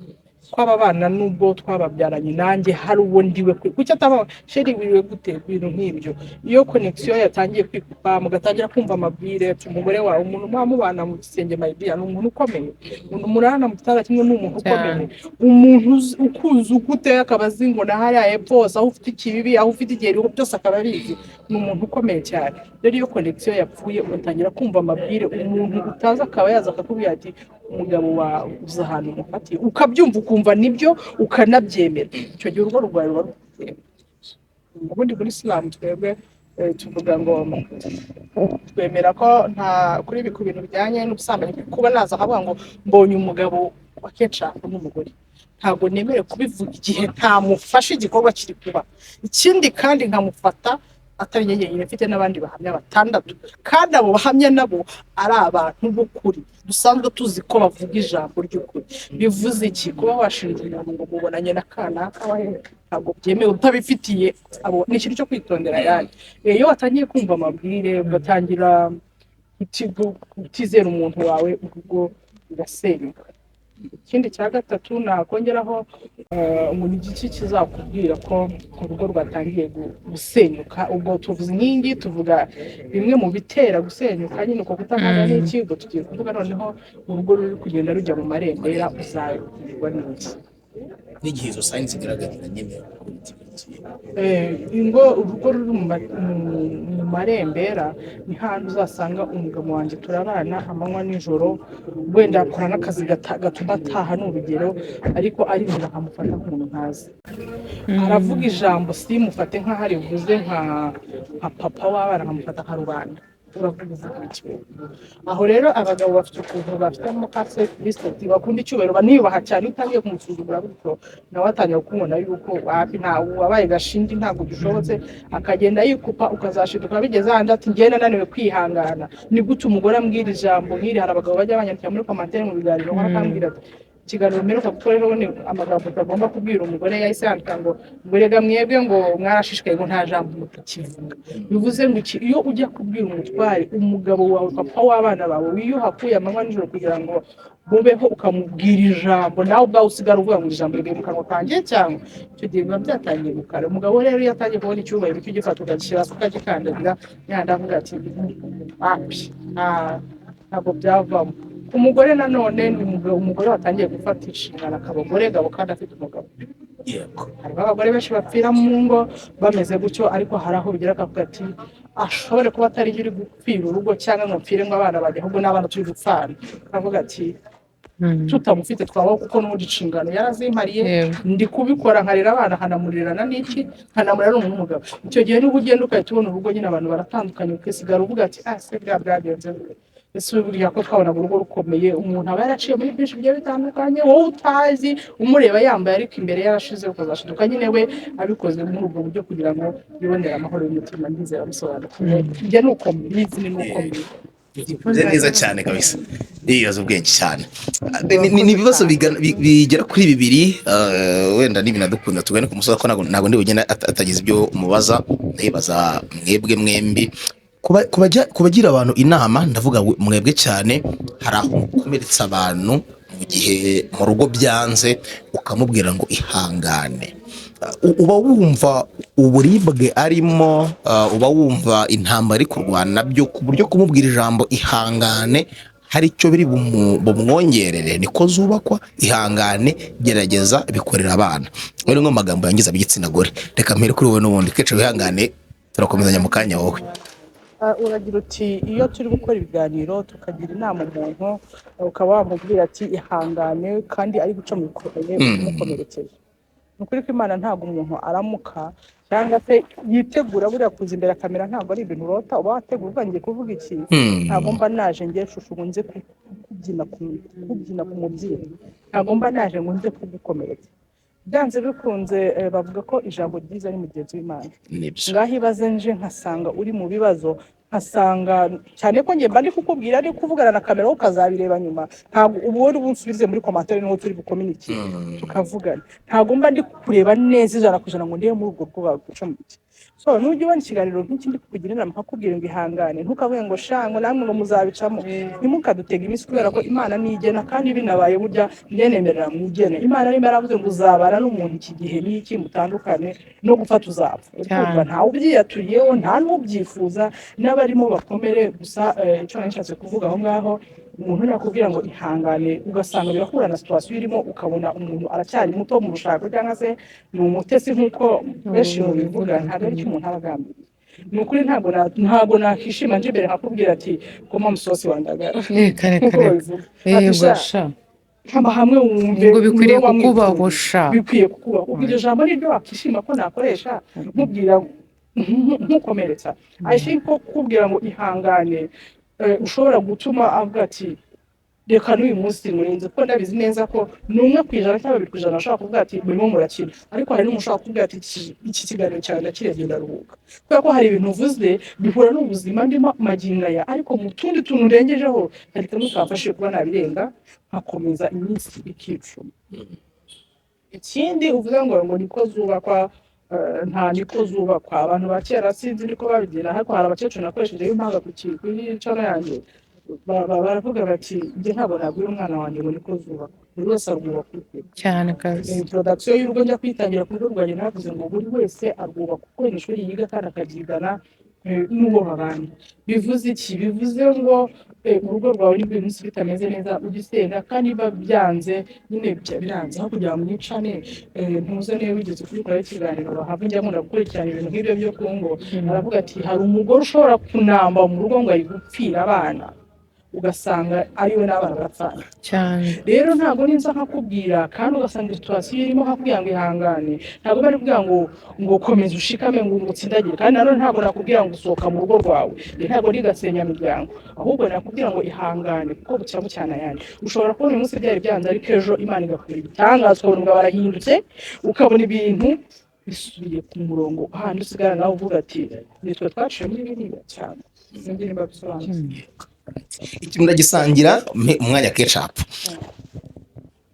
kwaba bana nubwo twababyaranye nanjye hari uwo ndiwe kuki ataba sheri wiriwe gute ibintu nk'ibyo. Iyo connection yatangiye kwikupa mugatangira kumva amabwire umugore wawe umuntu mwamubana mu gisenge maybiya n'umuntu ukomeye umuntu murana mu gitanda kimwe n'umuntu ukomeye umuntu ukuze ukute akabazi ngo nahari hepfo aho ufite ikibibi aho ufite igeri byose akababizi ni umuntu ukomeye cyane. Rero iyo connection yapfuye ugatangira kumva amabwire umuntu utaza akaba yaza akakubwira ati umugabo wa uza ahantu mufatiye ukabyumva ukumva nibyo ukanabyemera. Icyo gihe urugo rwawe ruba rufite ubundi muri Islam twebwe tuvuga ngo twemera ko nta kuri ibi ku bintu bijyanye n'ubusambanyi kuba naza ahavuga ngo mbonye umugabo wa ketchup n'umugore ntabwo nemere kubivuga igihe ntamufashe igikorwa kiri kuba. Ikindi kandi nkamufata atari nyenyeri mfite n'abandi bahamya 6 kandi abo bahamya nabo ari abantu b'ukuri dusanzwe tuzi ko bavuga ijambo ry'ukuri. Bivuze iki kuba washinja umuntu ngo mubonanye n'akana kabahe ntabwo byemewe utabifitiye abo ni ikintu cyo kwitondera yani. Iyo watangiye kumva amabwire ugatangira utizera umuntu wawe ubwo urasenyuka. Ikindi cya gatatu nakongeraho umuntu igiki kizakubwira ko urugo rwatangiye gusenyuka. Ubwo tuvuze inkingi tuvuga bimwe mu bitera gusenyuka nyine uko kutangana n'iki ubwo tugiye kuvuga noneho urugo ruri kugenda rujya mu marembera uzabirwa n'iki n'igihe izo signs zigaragara nyine ingo urugo ruri mu marembera ni hantu uzasanga umugabo wanjye turabana amanywa nijoro, wenda akora n'akazi gatuma ataha ni urugero, ariko arinjira akamufata nk'umuntu ntazi. Aravuga ijambo simufate nk'aho arivuze nka papa w'abana, nkamufata nka rubanda. Aho rero abagabo bafite ukuntu bafitemo kase bisiti bakunda icyubahiro, baniyubaha cyane. Utangiye kumusuzugura gutyo nawe atangira kumubona yuko wapi ntawe wabaye gashindi ntabwo gishobotse, akagenda yikupa, ukazashiduka bigeze ahandi ati ngenda naniwe kwihangana. Ni gute umugore ambwira ijambo nk'iri? Hari abagabo bajya banyandikira muri komantere mu biganiro bakambwira ati ikiganiro mperuka gukoreraho ni amagambo utagomba kubwira umugore. Yahise yandika ngo rega mwebwe ngo mwarashishikaye ngo nta jambo mutakivuga. Bivuze ngo iyo ujya kubwira umutware umugabo wawe, papa w'abana bawe, wiyuhakuye amanywa nijoro kugira ngo mubeho, ukamubwira ijambo nawe ubwawe usigara uvuga ngo ijambo rivuye mu kanwa kanjye, cyangwa icyo gihe biba byatangiye gukara. Umugabo rero iyo atangiye kubona icyubahiro cyo gifata ukagishyira hasi ukagikandagira, yandi avuga ati ntabwo byavamo. Umugore nanone ni umugore watangiye gufata inshingano akabagore gabo kandi afite umugabo. Hariho abagore benshi bapfira mu ngo bameze gutyo, ariko hari aho bigera akavuga ati ashobore kuba atari uri gupfira urugo cyangwa ngo mpfire ngo abana bajye, ahubwo n'abana turi gupfana. Akavuga ati tutamufite twabaho kuko n'ubundi inshingano yarazimariye, ndi kubikora nkarera abana, nkanamurirana n'iki, nkanamurera n'umugabo. Icyo gihe niba ugenda ugahita ubona urugo nyine abantu baratandukanye, ukisigara uvuga ati se bwa bwagenze ese buriya ko twabona urugo rukomeye, umuntu aba yaraciye muri byinshi bigiye bitandukanye wowe utazi, umureba yambaye ariko imbere yarashize, ukazashiduka nyine we abikoze muri ubwo buryo kugira ngo yibonere amahoro y'umutima. Ndizera bisobanukiwe njye nuko mbizi, ni nuko mbizi neza cyane kabisa. Ibibazo ubwenge cyane, ni ibibazo bigera kuri bibiri, wenda n'ibinadukunda tugane ku musoza ko ntabwo ndi bugenda atagize ibyo umubaza. Ndayibaza mwebwe mwembi, kubagira abantu inama, ndavuga mwebwe cyane, hari aho mukomeretsa abantu mu gihe mu rugo byanze ukamubwira ngo ihangane, uba wumva uburibwe arimo, uba wumva intambara ari kurwana nabyo, ku buryo kumubwira ijambo ihangane hari icyo biri bumwongerere? Niko zubakwa ihangane, gerageza bikorera abana. Rero ngo amagambo yangiza ab'igitsina gore, reka mpere kuri wowe n'ubundi keca wihangane, turakomezanya mu kanya wowe. Uragira uti iyo turi gukora ibiganiro tukagira inama umuntu, ukaba wamubwira ati ihangane kandi ari guca mu bikoreye umukomerekeje. Ni ukuri ko Imana ntabwo umuntu aramuka cyangwa se yitegura buriya kuza imbere ya kamera, ntabwo ari ibintu urota uba wategura uvangiye kuvuga iki. Ntabwo mba naje ngiye shushu ngo nze kubyina ku mubyeyi, ntabwo mba naje ngo nze kugukomeretsa. Byanze bikunze bavuga ko ijambo ryiza ari mugenzi w'Imana. Ngaho ibaze nje nkasanga uri mu bibazo, nkasanga cyane ko njye mba ndi kukubwira ari kuvugana na kamera ukazabireba nyuma, ntabwo ubu wowe ubusubize muri komantere niho turi bukominike tukavugana. Ntabwo mba ndi kureba neza ijana ku ijana ngo ndiye muri ubwo bwoba guca mu iki. So nujya ubona ikiganiro nk'iki ndi kukugira inama nkakubwira ngo ihangane, ntukavuge ngo shango namwe ngo muzabicamo, ntimukadutega iminsi, kubera ko Imana nigena kandi binabaye burya nyenemerera mwigene. Imana niba yaravuze ngo uzabana n'umuntu iki gihe n'iki mutandukane no gufata uzapfa, urumva ntawe ubyiyaturiyeho, nta n'ubyifuza, n'abarimo bakomere. Gusa icyo nashatse kuvuga aho ngaho, umuntu nakubwira ngo ihangane ugasanga birahura na situation irimo, ukabona umuntu aracyari muto mu rushako cyangwa se ni umutesi nk'uko benshi bivuga, ntabwo ari cyo umuntu aba agambiriye. Ni ukuri ntabwo nakishima nje imbere nkakubwira ati koma musosi wandagara, hama hamwe wumve ngo bikwiriye kukubahusha, bikwiye kukubaho. Iryo jambo niryo wakishima ko nakoresha nkubwira nkukomeretsa. I think ko kubwira ngo ihangane ushobora gutuma avuga ati reka n'uyu munsi murenze, kuko ndabizi neza ko ni 1% cyangwa 2% ashobora kuvuga ati murimo murakina, ariko hari n'umushobora kuvuga ati iki kiganiro cyawe ndakirebye ndaruhuka, kubera ko hari ibintu uvuze bihura n'ubuzima ndimo magingo aya, ariko mu tundi tuntu urengejeho hari kamwe kafashije kuba nabirenga nkakomeza iminsi ikicuma. Ikindi uvuga ngo niko zubakwa, nta niko zubakwa. Abantu ba kera sinzi niko babigira, ariko hari abakecuru nakoresheje impanga kuri channel yanjye baravuga bati njye ntabwo nabwira umwana wanjye ngo niko zubakwa, buri wese arwubaka ukwe cyane kazi. Introduction y'urugo njya kwitangira ku rugo rwanjye navuze ngo buri wese arwubaka uko ishuri yiga kandi akabyigana n'uwo babana. Bivuze iki? Bivuze ngo mu rugo rwawe nibwo uyu munsi bitameze neza ujya usenga, kandi biba byanze nyine biranze aho kugira ngo mwicane. Ntuze niba wigeze kubikoraho ikiganiro bahava njya nkunda gukurikirana ibintu nk'ibyo byo ku ngo, aravuga ati hari umugore ushobora kunamba mu rugo ngo ayigupfire abana, ugasanga ariwe n'abana bapfana cyane. rero ntabwo ninza nkakubwira kandi ugasanga situwasiyo irimo hakubwira ngo ihangane, ntabwo bari kubwira ngo komeza ushikame ngo utsindagire, kandi nanone ntabwo nakubwira ngo usohoka mu rugo rwawe, ntabwo rigasenya imiryango, ahubwo nakubwira ngo ihangane kuko bucya bucyana ayandi. Ushobora kubona uyu munsi byari byanze ariko ejo Imana igakora ibitangaza, ukabona umugabo arahindutse, ukabona ibintu bisubiye ku murongo, ahandi usigara nawe uvuga ati nitwe twaciye muri biriya cyane. Sinzi niba bisobanutse. ikintu ndagisangira umwanya ketchup.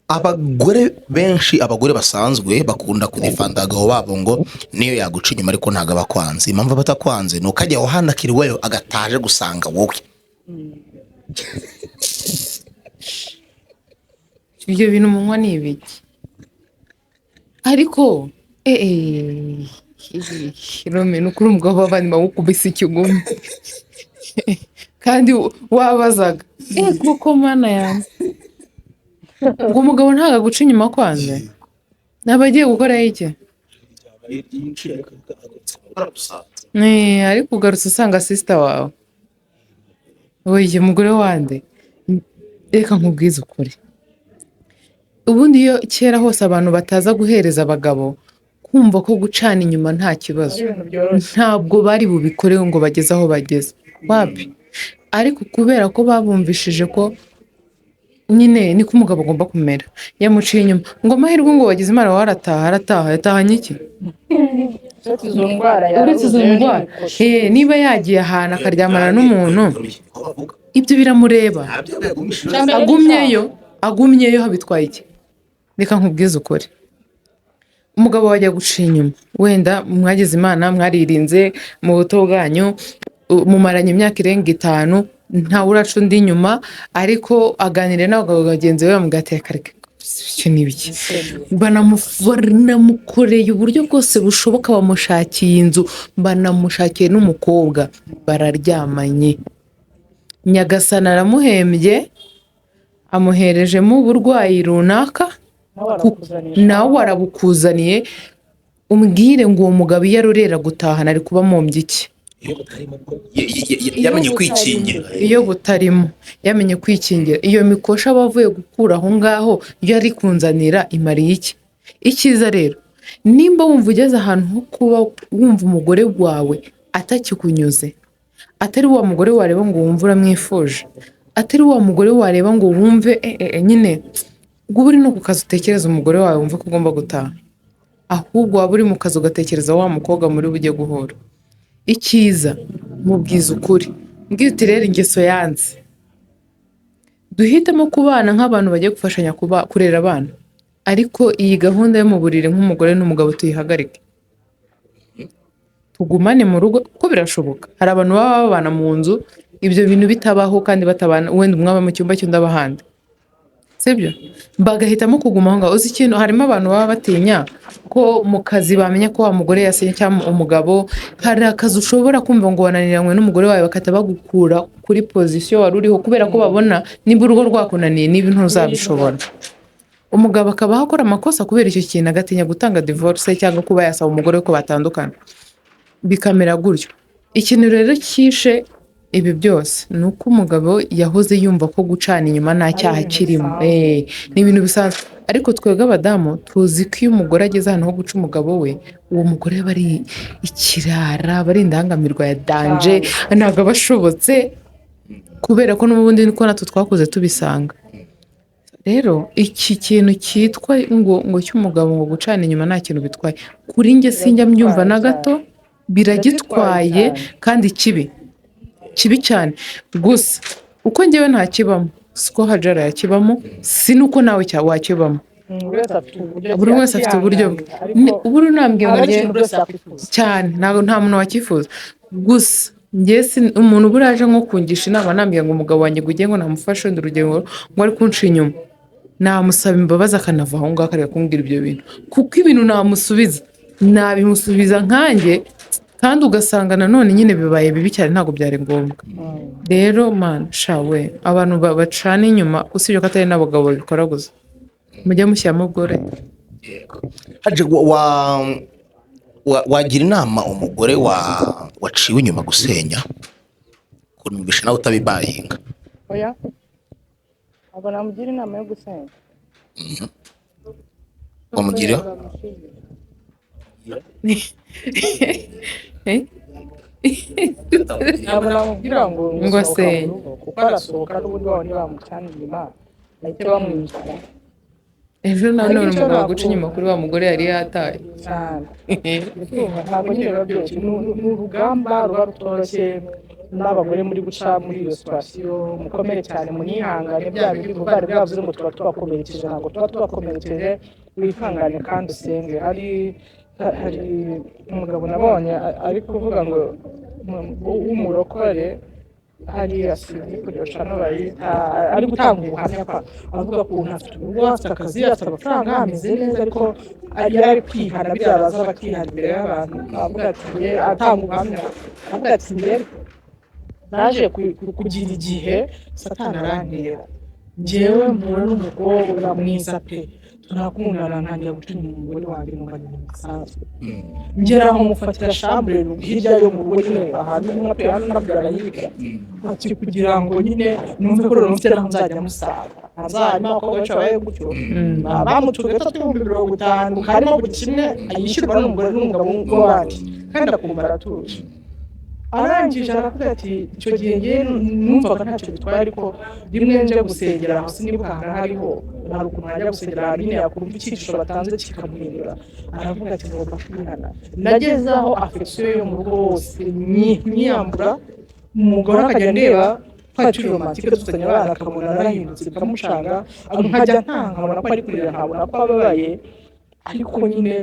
Abagore benshi, abagore basanzwe bakunda kudefanda abagabo babo ngo niyo yaguca inyuma ariko ntago abakwanze. Impamvu batakwanze ni uko ajya wahanakiriweyo agataje gusanga wowe. Ibyo bintu munywa ni ibiki? Ariko Rome ni ukuri umugabo w'abandi bawukubise ikigumi kandi wabazaga kuko mana yanjye ngo umugabo ntago aguca inyuma kwanze, naba agiye gukoraho iki? Ariko ugarutse usanga sister wawe, oye umugore wande, reka nkubwize ukuri. Ubundi iyo kera hose abantu bataza guhereza abagabo kumva ko gucana inyuma nta kibazo, ntabwo bari bubikore ngo bageze aho bageze, wapi. Ariko kubera ko babumvishije ko nyine niko umugabo agomba kumera, yamuciye inyuma ngo amahirwe ngo wagize Imana arataha yatahanye iki? Uretse izo ndwara, niba yagiye ahantu akaryamana n'umuntu ibyo biramureba, agumyeyo bitwaye iki? Reka nkubwize ukuri, umugabo wajya guca inyuma, wenda mwagize Imana mwaririnze mu buto bwanyu, mumaranye imyaka irenga 5, ntawe uraca undi inyuma, ariko aganire n'abagabo bagenzi be bamugateka reka icyo ni ibiki? Banamukoreye uburyo bwose bushoboka, bamushakiye inzu, banamushakiye n'umukobwa, bararyamanye, Nyagasani aramuhembye, amuherejemo uburwayi runaka, nawe arabukuzaniye. Umbwire ngo uwo mugabo iyo arorera gutahana ari kuba mumbye iki? Yamenye kwikingira. Iyo butarimo yamenye kwikingira, iyo mikosha bavuye gukura aho ngaho iyo ari kunzanira imariye iki? Icyiza rero, nimba wumva ugeze ahantu ho kuba wumva umugore wawe atakikunyuze, atari wa mugore wareba ngo wumve uramwifuje, atari wa mugore wareba ngo wumve nyine ubwo uri no ku kazi utekereza umugore wawe wumva ko ugomba gutaha, ahubwo waba uri mu kazi ugatekereza wa mukobwa muri bujye guhura. Icyiza mubwiza ukuri, mbwira uti rero ingeso yanze, duhitemo kubana nk'abantu bagiye gufashanya kurera abana, ariko iyi gahunda yo mu buriri nk'umugore n'umugabo tuyihagarike, tugumane mu rugo ko birashoboka. Hari abantu baba babana mu nzu ibyo bintu bitabaho kandi batabana, wenda umwe aba mu cyumba cy'undi aba ahandi, sibyo? Bagahitamo kuguma aho ngaho. Uzi ikintu, harimo abantu baba batinya ko mu kazi bamenya ko wa mugore yasenye cyangwa umugabo, hari akazi ushobora kumva ngo wananiranywe n'umugore wawe bakahita bagukura kuri pozisiyo wari uriho, kubera ko babona niba urugo rwakunaniye niba ntuzabishobora. Umugabo akabaho akora amakosa kubera icyo kintu, agatinya gutanga divorce cyangwa kuba yasaba umugore we ko batandukana, bikamera gutyo. Ikintu rero cyishe ibi byose ni uko umugabo yahoze yumva ko gucana inyuma nta cyaha kirimo, ni ibintu bisanzwe. Ariko twebwe abadamu tuzi ko iyo umugore ageze ahantu ho guca umugabo we, uwo mugore aba ari ikirara, aba ari indangamirwa ya danje, ntabwo aba ashobotse, kubera ko n'ubundi niko natwe twakuze tubisanga. Rero iki kintu cyitwa ngo cy'umugabo ngo gucana inyuma nta kintu bitwaye, kuri njye sinjya mbyumva na gato, biragitwaye kandi kibi cyane. Gusa uko njyewe ntakibamo siko Hajara yakibamo, si nuko nawe wakibamo. Buri wese afite uburyo bwe. Ubu nambwiye ngo njye cyane nta muntu wakifuza. Gusa njye umuntu buraje nko kungisha inama, nambwiye ngo umugabo wanjye gugiye ngo namufashe undi urugero ngo ari kunca inyuma, namusaba imbabazi akanava aho ngaho akareka kumbwira ibyo bintu, kuko ibintu namusubiza nabimusubiza nkanjye kandi ugasanga nanone nyine bibaye bibi cyane ntabwo byari ngombwa. Rero man shawe abantu bacana inyuma usibye ko atari n'abagabo babikora gusa mujye mushyiramo ubwore. Haje wagira inama umugore waciwe inyuma gusenya kunumvisha nawe utabibayinga? oya abo namugira inama yo gusenya wamugira abo namubwira ngo Ngo asenye. kuko arasohoka n'ubundi wabo ntibamucana inyuma bahita bamwinjira Ejo nanone Ariko icyo umugabo guca ntabwo- inyuma kuri wa mugore yari yataye. cyane ntabwo nyine biba byoroshye ni urugamba ruba rutoroshye n'abagore muri guca muri iyo situwasiyo mukomere cyane munihangane bya bindi bari bwavuze ngo tuba tubakomerekeje ntabwo tuba tubakomerekeje wihangane kandi usenge hari umugabo nabonye ari kuvuga ngo w'umurokore hariya sinzi kuryoshya n'abayita ari gutanga ubuhamya kwa avuga ko umuntu afite urugo afite akazi afite amafaranga ameze neza ariko yari ari kwihana byabaza bakihana imbere y'abantu avuga ati atanga ubuhamya avuga ati njye naje kugira igihe satani arantera njyewe mpura n'umukobwa mwiza pe turakundana ntangira guca inyuma umugore wanjye mu banyuma bisanzwe ngera aho mufatira shambure hirya yo mu rugo nyine ahantu nka pe hano nabwira yiga ati kugira ngo nyine numve ko rero mfite naho nzajya musanga hazarimo abakobwa benshi babaye gutyo bamutuye gatatu ibihumbi 50 harimo buri kimwe yishyurwa n'umugore n'umugabo w'abandi kandi akumva aratuje arangije aravuga ati icyo gihe ngewe numvaga ntacyo bitwaye ariko rimwe nje gusengera aho sinibuka ahantu hariho hari ukuntu najya gusengera ahantu nyine yakumva icyigisho batanze kikamuhindura aravuga ati ngomba kwihana nageze aho afekisiyo yo mu rugo hose nyiyambura umugore akajya ndeba twari turi romantike dufitanye abana akabona narahindutse bikamucanga nkajya nkabona ko ari kurira nkabona ko ababaye ariko nyine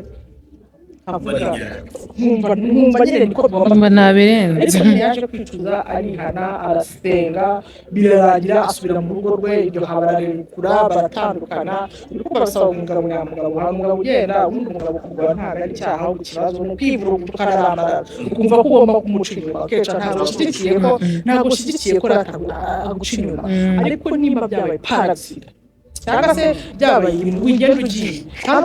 nkumva nyine niko Mba nabirenze. ariko yaje kwicuza arihana arasenga birarangira asubira mu rugo rwe iryo habararekura baratandukana ariko barasaba umugabo nyamugabo hari umugabo ugenda undi umugabo kugura ntabwo ari icyaha ahubwo ikibazo ni ukwivuruga ukarambara ukumva ko ugomba kumuca inyuma akenshi ntabwo ushyigikiye ko aguca inyuma ariko nimba byabaye parasita cyangwa se byabaye ibintu wigenda ugiye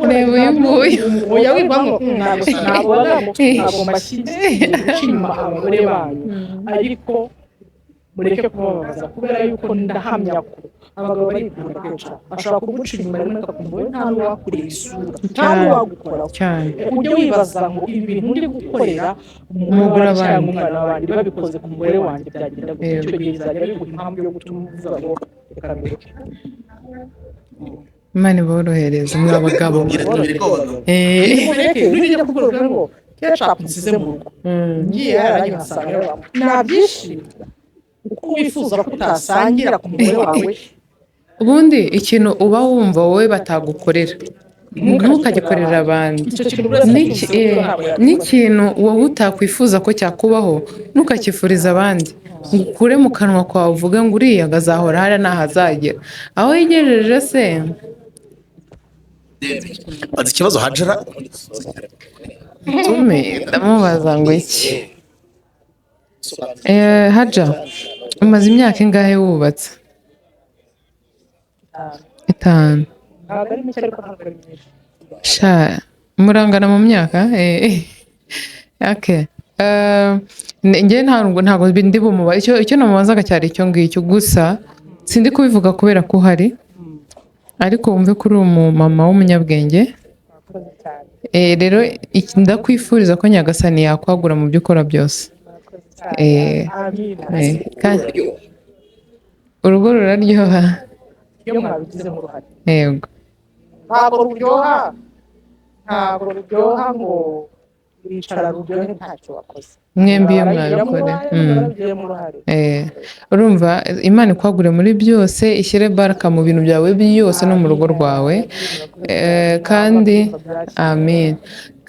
Reba uyu nguyu. oya wivamo ntabwo mbashyigikiye guca inyuma abagore banyu ariko mureke kubabaza kubera yuko ndahamya ko abagabo barikunda kenshi ashobora kuguca inyuma rimwe akakumva we nta n'uwakureba isura nta n'uwagukoraho Cyane. ujye wibaza ngo ibi bintu uri gukorera umugore cyangwa umwana w'abandi babikoze ku mugore wanjye byagenda gutya icyo gihe bizajya biguha impamvu yo gutuma uvuga ngo reka mbireke Imana iborohereze mwa bagabo. mureke nujya kuvuga ngo ketchup nsize mu rugo ngiye haranye nkasanga nabyishimira uko wifuza ko utasangira ku mugore wawe Ubundi ikintu uba wumva wowe batagukorera ntukagikorera abandi. icyo kintu buri wese akifuza ko N'ikintu wowe utakwifuza ko cyakubaho ntukakifuriza abandi ngo ukure mu kanwa kwawe uvuge ngo uriya ngo azahora hariya ntahazagera aho yigejeje se. bazi ikibazo Hajara Tume ndamubaza ngo iki. Haja umaze imyaka ingahe wubatse? 5. ntabwo ari mike ariko ntabwo ari myinshi Sha murangana mu myaka okay. Njye ntabwo ndi bumuba icyo namubazaga cyari icyo ngicyo gusa sindi kubivuga kubera ko uhari ariko wumve ko uri umumama w'umunyabwenge. murakoze cyane Rero ndakwifuriza ko Nyagasani yakwagura mu byo ukora byose. murakoze cyane amina Kandi urugo ruraryoha. iyo mwabigizemo uruhare Yego. ntabwo ruryoha ngo wicara ruryohe ntacyo wakoze Mwembi iyo mwabikora. mwabigizemo uruhare Urumva Imana ikwagure muri byose ishyire baraka mu bintu byawe byose no mu rugo rwawe. Kandi amen.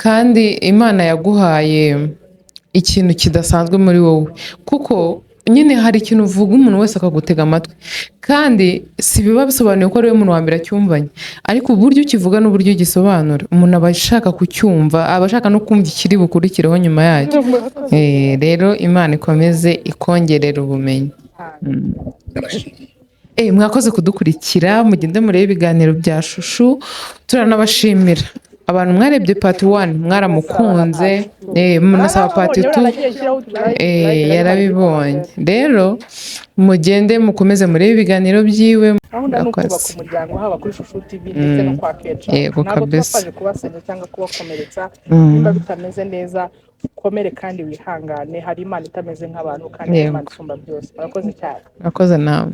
Kandi Imana yaguhaye ikintu kidasanzwe muri wowe kuko nyine hari ikintu uvuga umuntu wese akagutega amatwi kandi si biba bisobanuye ko ari we muntu wa mbere acyumvanye, ariko uburyo ukivuga n'uburyo ugisobanura umuntu aba ashaka kucyumva, aba ashaka no kumva ikiri bukurikireho nyuma yacyo. Rero Imana ikomeze ikongerera ubumenyi. Mwakoze kudukurikira, mugende murebe ibiganiro bya Shushu, turanabashimira abantu mwarebye part 1 mwaramukunze, munasaba part 2 yarabibonye. Rero mugende mukomeze murebe ibiganiro byiwe. Gahunda ni ukubaka umuryango haba kuri Shushu TV ndetse no kwa Kecha. Ntabwo twaje kubasenya cyangwa kubakomeretsa, niba bitameze neza ukomere kandi wihangane, hari Imana itameze nk'abantu kandi Imana isumba byose. Murakoze cyane. Murakoze nawe.